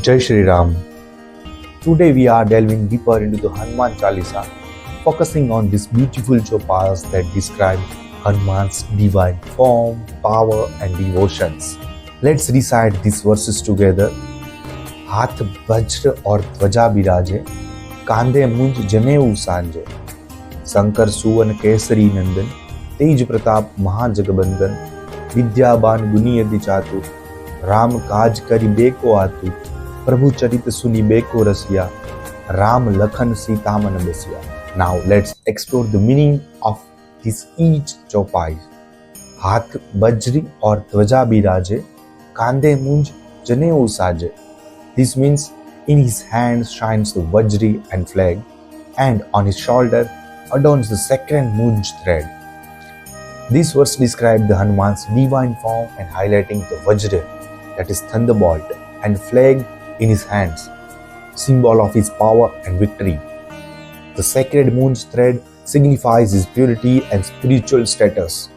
Jai Shri Ram. Today we are delving deeper into the Hanuman Chalisa, focusing on these beautiful chopas that describe Hanuman's divine form, power, and devotions. Let's recite these verses together. हाथ वज्र और ध्वजा बिराजे, कांधे मुंज जनेऊ सांजे, शंकर सुवन केसरी नंदन, तेज प्रताप महाजगबंदन, विद्याबान गुनी यदि चातुर, राम काज करि बेको आतुर, प्रभु चरित सुनि बेको रसिया, राम लखन सीता मन बसिया. Now let's explore the meaning of this each चौपाई. हाथ वज्र और ध्वजा बिराजे, कांधे मुंज जनेऊ साजे. This means in his hands shines the vajri and flag, and on his shoulder adorns the sacred munj thread. This verse describes the Hanuman's divine form and highlighting the vajra, that is thunderbolt, and flag in his hands, symbol of his power and victory. The sacred munj thread signifies his purity and spiritual status.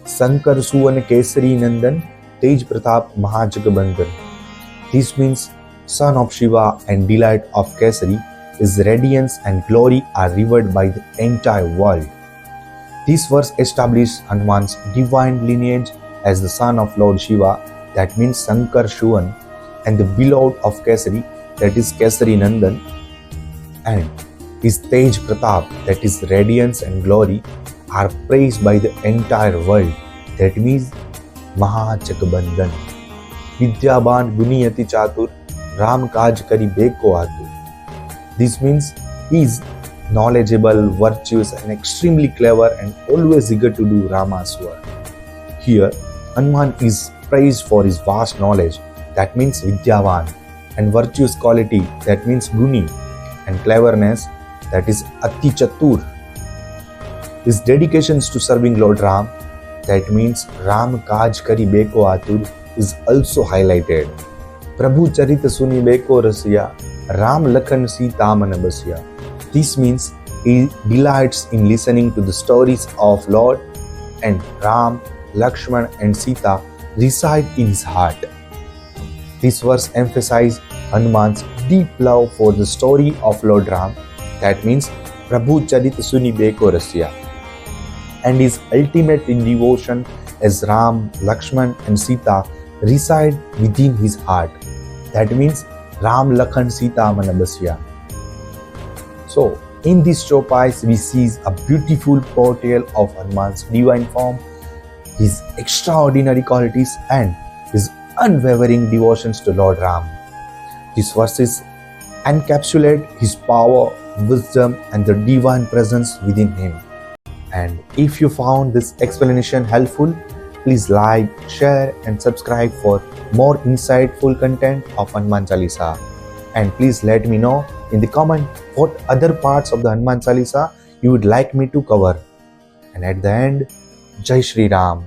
Sankar Suvan Kesari Nandan, Tej Pratap Mahajagabandhan. This means son of Shiva and delight of Kesari, his radiance and glory are revered by the entire world. This verse establishes Hanuman's divine lineage as the son of Lord Shiva, that means Sankar Shuvan, and the beloved of Kesari, that is Kesari Nandan, and his Tej Pratap, that is radiance and glory, are praised by the entire world, that means Mahajagabandhan. Vidyaban Guniyati Chatur, Ram Kaj Kari Beko Atur. This means he is knowledgeable, virtuous, and extremely clever, and always eager to do Rama's work. Here, Hanuman is praised for his vast knowledge, that means Vidyavan, and virtuous quality, that means Guni, and cleverness, that is Ati Chatur. His dedications to serving Lord Ram, that means Ram Kaj Kari Beko Atur, is also highlighted. Prabhu Charita Suni Beko Rasiya, Ram Lakhan Sita Man Basiya. This means he delights in listening to the stories of Lord, and Ram, Lakshman and Sita reside in his heart. This verse emphasizes Hanuman's deep love for the story of Lord Ram, that means Prabhu Charita Suni Beko Rasiya, and his ultimate in devotion as Ram, Lakshman and Sita reside within his heart. That means Ram Lakhan Sita Man Basiya. So, in these chopais, we see a beautiful portrayal of Hanuman's divine form, his extraordinary qualities, and his unwavering devotions to Lord Ram. These verses encapsulate his power, wisdom, and the divine presence within him. And if you found this explanation helpful, please like, share, and subscribe for more insightful content of Hanuman Chalisa. And please let me know in the comment what other parts of the Hanuman Chalisa you would like me to cover. And at the end, Jai Shri Ram.